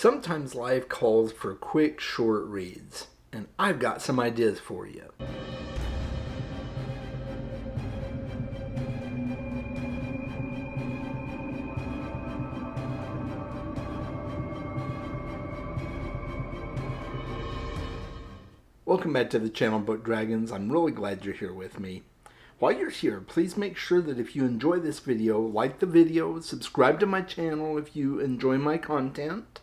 Sometimes life calls for quick, short reads, and I've got some ideas for you. Welcome back to the channel, Book Dragons. I'm really glad you're here with me. While you're here, please make sure that if you enjoy this video, like the video, subscribe to my channel if you enjoy my content.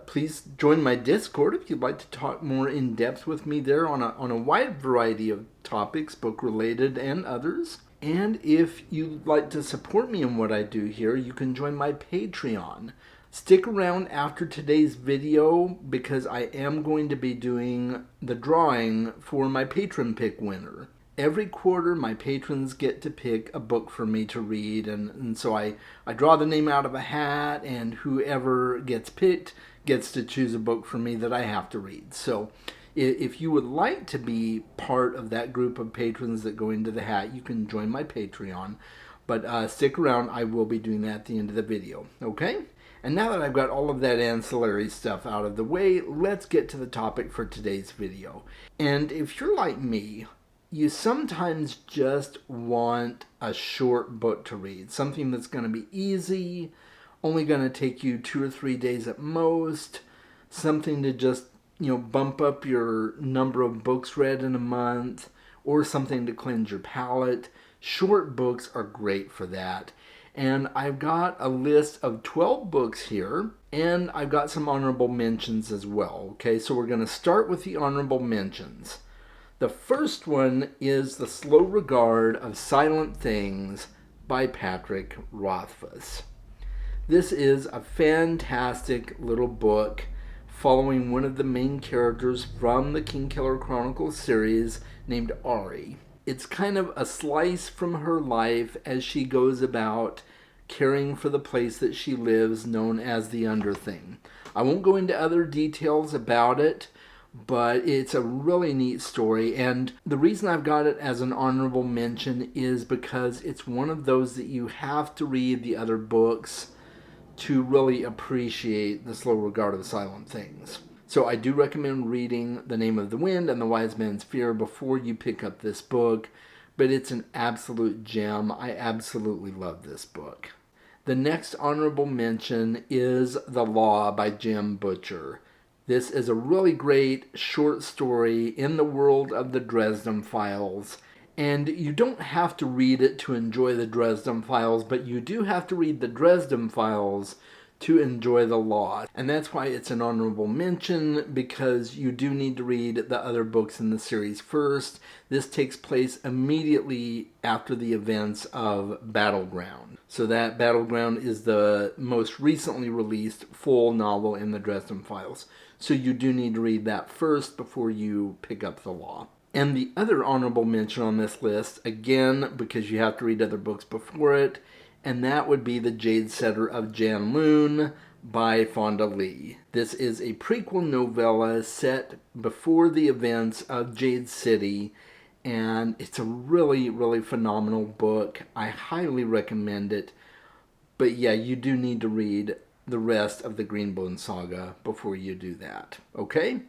Please join my Discord if you'd like to talk more in depth with me there on a wide variety of topics, book related and others. And if you'd like to support me in what I do here, you can join my Patreon. Stick around after today's video because I am going to be doing the drawing for my patron pick winner. Every quarter, my patrons get to pick a book for me to read, and so I draw the name out of a hat, and whoever gets picked gets to choose a book for me that I have to read. So if you would like to be part of that group of patrons that go into the hat, you can join my Patreon. But stick around, I will be doing that at the end of the video, okay? And now that I've got all of that ancillary stuff out of the way, let's get to the topic for today's video. And if you're like me, you sometimes just want a short book to read, something that's going to be easy, only going to take you 2 or 3 days at most, something to just, bump up your number of books read in a month, or something to cleanse your palate. Short books are great for that. And I've got a list of 12 books here, and I've got some honorable mentions as well. Okay, so we're going to start with the honorable mentions. The first one is The Slow Regard of Silent Things by Patrick Rothfuss. This is a fantastic little book following one of the main characters from the Kingkiller Chronicles series named Ari. It's kind of a slice from her life as she goes about caring for the place that she lives, known as the Underthing. I won't go into other details about it, but it's a really neat story, and the reason I've got it as an honorable mention is because it's one of those that you have to read the other books to really appreciate The Slow Regard of Silent Things. So I do recommend reading The Name of the Wind and The Wise Man's Fear before you pick up this book, but it's an absolute gem. I absolutely love this book. The next honorable mention is The Law by Jim Butcher. This is a really great short story in the world of the Dresden Files. And you don't have to read it to enjoy the Dresden Files, but you do have to read the Dresden Files to enjoy The Law. And that's why it's an honorable mention, because you do need to read the other books in the series first. This takes place immediately after the events of Battleground. So that Battleground is the most recently released full novel in the Dresden Files. So you do need to read that first before you pick up The Law. And the other honorable mention on this list, again, because you have to read other books before it, and that would be The Jade Setter of Jan Loon by Fonda Lee. This is a prequel novella set before the events of Jade City, and it's a really, really phenomenal book. I highly recommend it. But yeah, you do need to read the rest of the Greenbone Saga before you do that. Okay?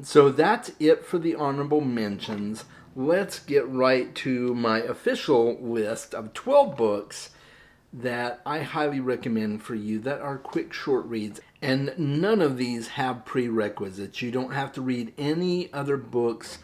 So that's it for the honorable mentions. Let's get right to my official list of 12 books that I highly recommend for you that are quick short reads. And none of these have prerequisites. You don't have to read any other books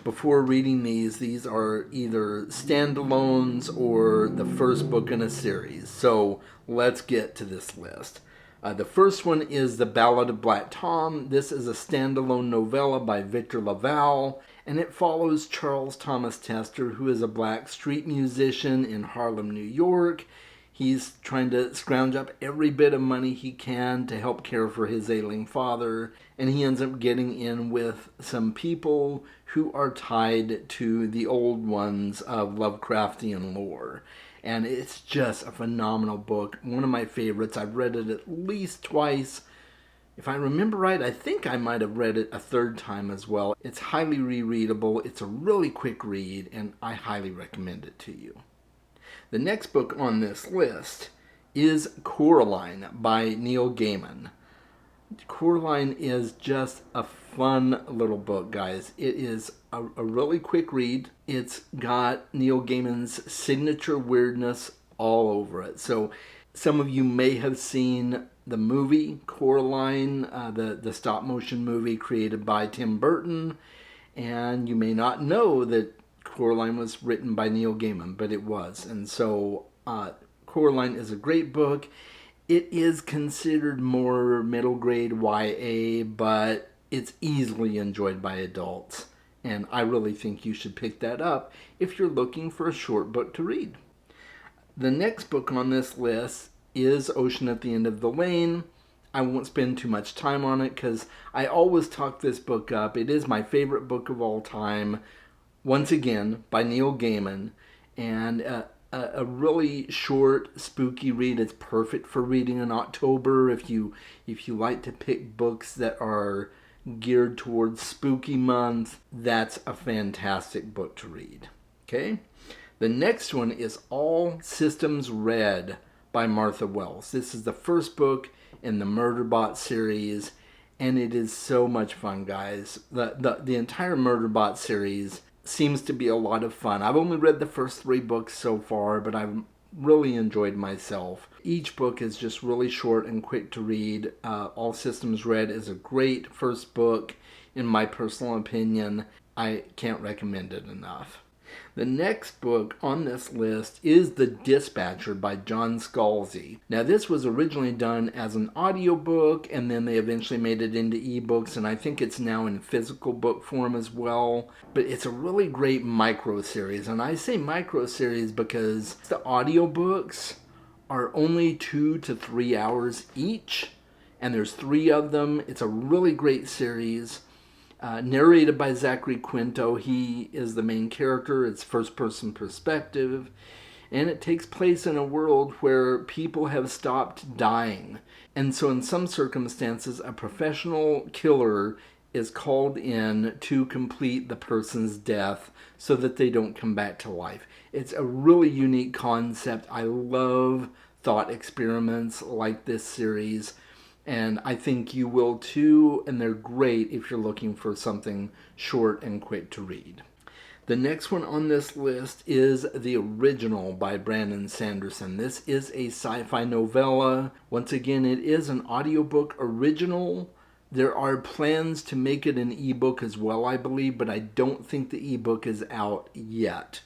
before reading these. These are either standalones or the first book in a series. So let's get to this list. The first one is The Ballad of Black Tom. This is a standalone novella by Victor LaValle, and it follows Charles Thomas Tester, who is a black street musician in Harlem, New York. He's trying to scrounge up every bit of money he can to help care for his ailing father, and he ends up getting in with some people who are tied to the old ones of Lovecraftian lore. And it's just a phenomenal book, one of my favorites. I've read it at least twice. If I remember right, I think I might have read it a third time as well. It's highly rereadable, it's a really quick read, and I highly recommend it to you. The next book on this list is Coraline by Neil Gaiman. Coraline is just a fun little book, guys. It is a really quick read. It's got Neil Gaiman's signature weirdness all over it. So some of you may have seen the movie Coraline, the stop motion movie created by Tim Burton, and you may not know that Coraline was written by Neil Gaiman, but it was. And so Coraline is a great book. It is considered more middle grade YA, but it's easily enjoyed by adults. And I really think you should pick that up if you're looking for a short book to read. The next book on this list is Ocean at the End of the Lane. I won't spend too much time on it because I always talk this book up. It is my favorite book of all time. Once again, by Neil Gaiman. And a really short, spooky read. It's perfect for reading in October if you like to pick books that are geared towards spooky month. That's a fantastic book to read. Okay? The next one is All Systems Red by Martha Wells. This is the first book in the Murderbot series, and it is so much fun, guys. The entire Murderbot series seems to be a lot of fun. I've only read the first 3 books so far, but I've really enjoyed myself. Each book is just really short and quick to read. All Systems Red is a great first book, in my personal opinion. I can't recommend it enough. The next book on this list is The Dispatcher by John Scalzi. Now, this was originally done as an audiobook, and then they eventually made it into ebooks, and I think it's now in physical book form as well. But it's a really great micro-series, and I say micro-series because the audiobooks are only 2 to 3 hours each, and there's 3 of them. It's a really great series. Narrated by Zachary Quinto. He is the main character. It's first-person perspective. And it takes place in a world where people have stopped dying. And so in some circumstances, a professional killer is called in to complete the person's death so that they don't come back to life. It's a really unique concept. I love thought experiments like this series. And I think you will too, and they're great if you're looking for something short and quick to read. The next one on this list is The Original by Brandon Sanderson. This is a sci-fi novella. Once again, it is an audiobook original. There are plans to make it an ebook as well, I believe, but I don't think the ebook is out yet.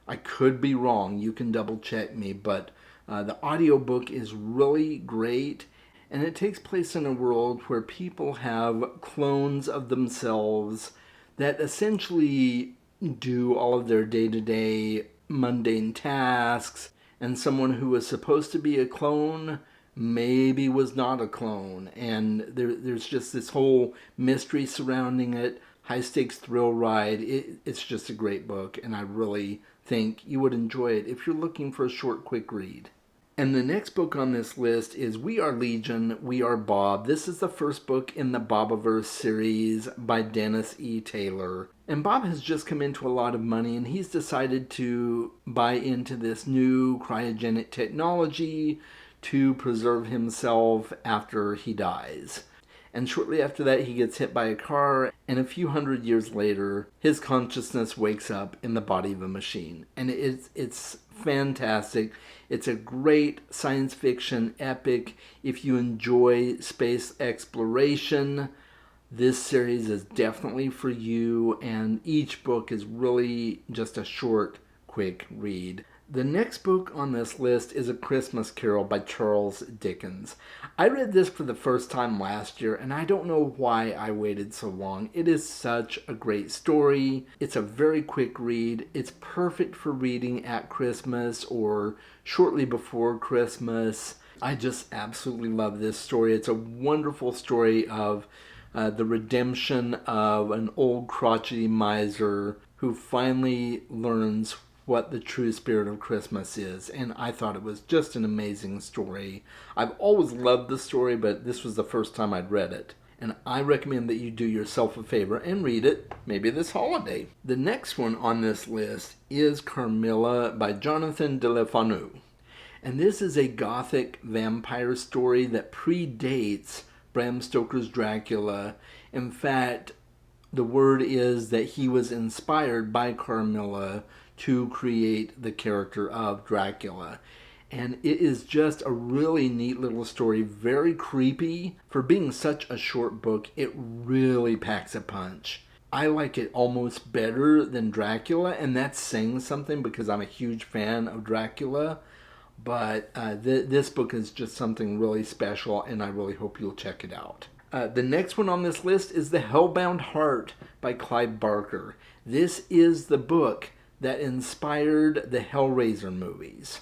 I could be wrong. You can double check me, but the audiobook is really great. And it takes place in a world where people have clones of themselves that essentially do all of their day-to-day mundane tasks. And someone who was supposed to be a clone maybe was not a clone. And there's just this whole mystery surrounding it. High-stakes thrill ride. It's just a great book, and I really think you would enjoy it if you're looking for a short, quick read. And the next book on this list is We Are Legion, We Are Bob. This is the first book in the Bobiverse series by Dennis E. Taylor. And Bob has just come into a lot of money, and he's decided to buy into this new cryogenic technology to preserve himself after he dies. And shortly after that, he gets hit by a car, and a few hundred years later, his consciousness wakes up in the body of a machine. And it's fantastic. It's a great science fiction epic. If you enjoy space exploration, this series is definitely for you, and each book is really just a short, quick read. The next book on this list is A Christmas Carol by Charles Dickens. I read this for the first time last year, and I don't know why I waited so long. It is such a great story. It's a very quick read. It's perfect for reading at Christmas or shortly before Christmas. I just absolutely love this story. It's a wonderful story of the redemption of an old crotchety miser who finally learns what the true spirit of Christmas is, and I thought it was just an amazing story. I've always loved the story, but this was the first time I'd read it, and I recommend that you do yourself a favor and read it, maybe this holiday. The next one on this list is Carmilla by Jonathan de la Fanu, and this is a gothic vampire story that predates Bram Stoker's Dracula. In fact, the word is that he was inspired by Carmilla to create the character of Dracula. And it is just a really neat little story, very creepy. For being such a short book, it really packs a punch. I like it almost better than Dracula, and that's saying something because I'm a huge fan of Dracula. But this book is just something really special, and I really hope you'll check it out. The next one on this list is The Hellbound Heart by Clive Barker. This is the book that inspired the Hellraiser movies.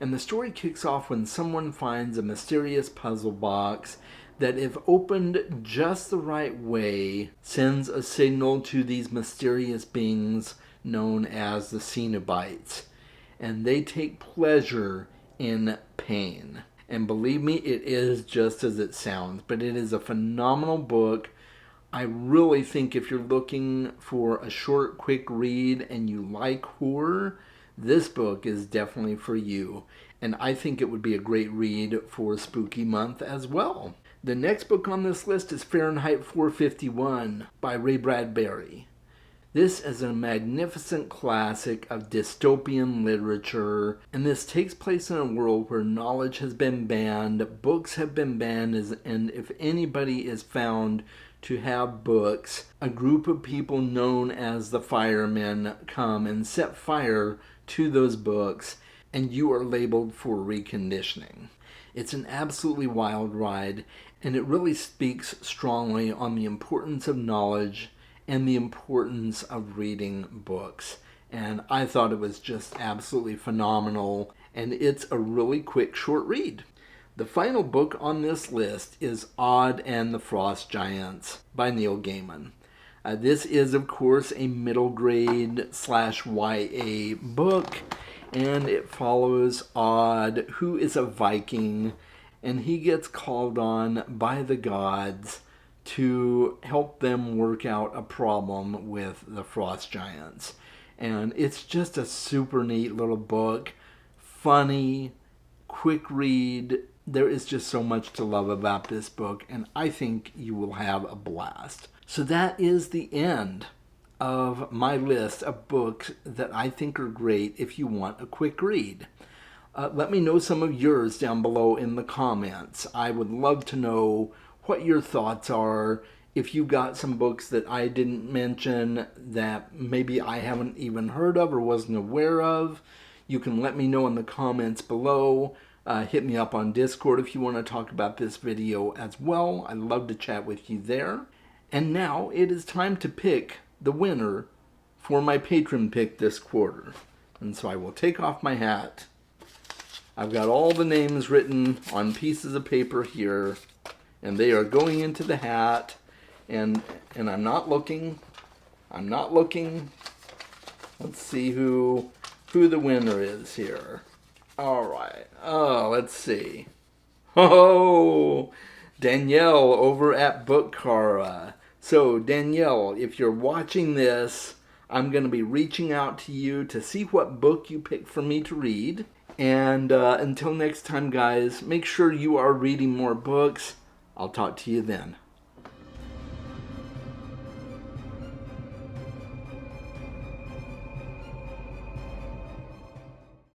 And the story kicks off when someone finds a mysterious puzzle box that, if opened just the right way, sends a signal to these mysterious beings known as the Cenobites. And they take pleasure in pain. And believe me, it is just as it sounds. But it is a phenomenal book. I really think if you're looking for a short, quick read and you like horror, this book is definitely for you. And I think it would be a great read for Spooky Month as well. The next book on this list is Fahrenheit 451 by Ray Bradbury. This is a magnificent classic of dystopian literature, and this takes place in a world where knowledge has been banned, books have been banned, and if anybody is found to have books, a group of people known as the Firemen come and set fire to those books, and you are labeled for reconditioning. It's an absolutely wild ride, and it really speaks strongly on the importance of knowledge and the importance of reading books. And I thought it was just absolutely phenomenal, and it's a really quick, short read. The final book on this list is Odd and the Frost Giants by Neil Gaiman. This is, of course, a middle grade / YA book, and it follows Odd, who is a Viking, and he gets called on by the gods to help them work out a problem with the Frost Giants. And it's just a super neat little book, funny, quick read. There is just so much to love about this book, and I think you will have a blast. So that is the end of my list of books that I think are great if you want a quick read. Let me know some of yours down below in the comments. I would love to know what your thoughts are. If you got some books that I didn't mention that maybe I haven't even heard of or wasn't aware of, you can let me know in the comments below. Hit me up on Discord if you want to talk about this video as well. I'd love to chat with you there. And now it is time to pick the winner for my Patron pick this quarter. And so I will take off my hat. I've got all the names written on pieces of paper here, and they are going into the hat, and I'm not looking. Let's see who the winner is here. All right. Oh, let's see. Oh, Danielle over at Bookcara. So, Danielle, if you're watching this, I'm going to be reaching out to you to see what book you picked for me to read. And until next time, guys, make sure you are reading more books. I'll talk to you then.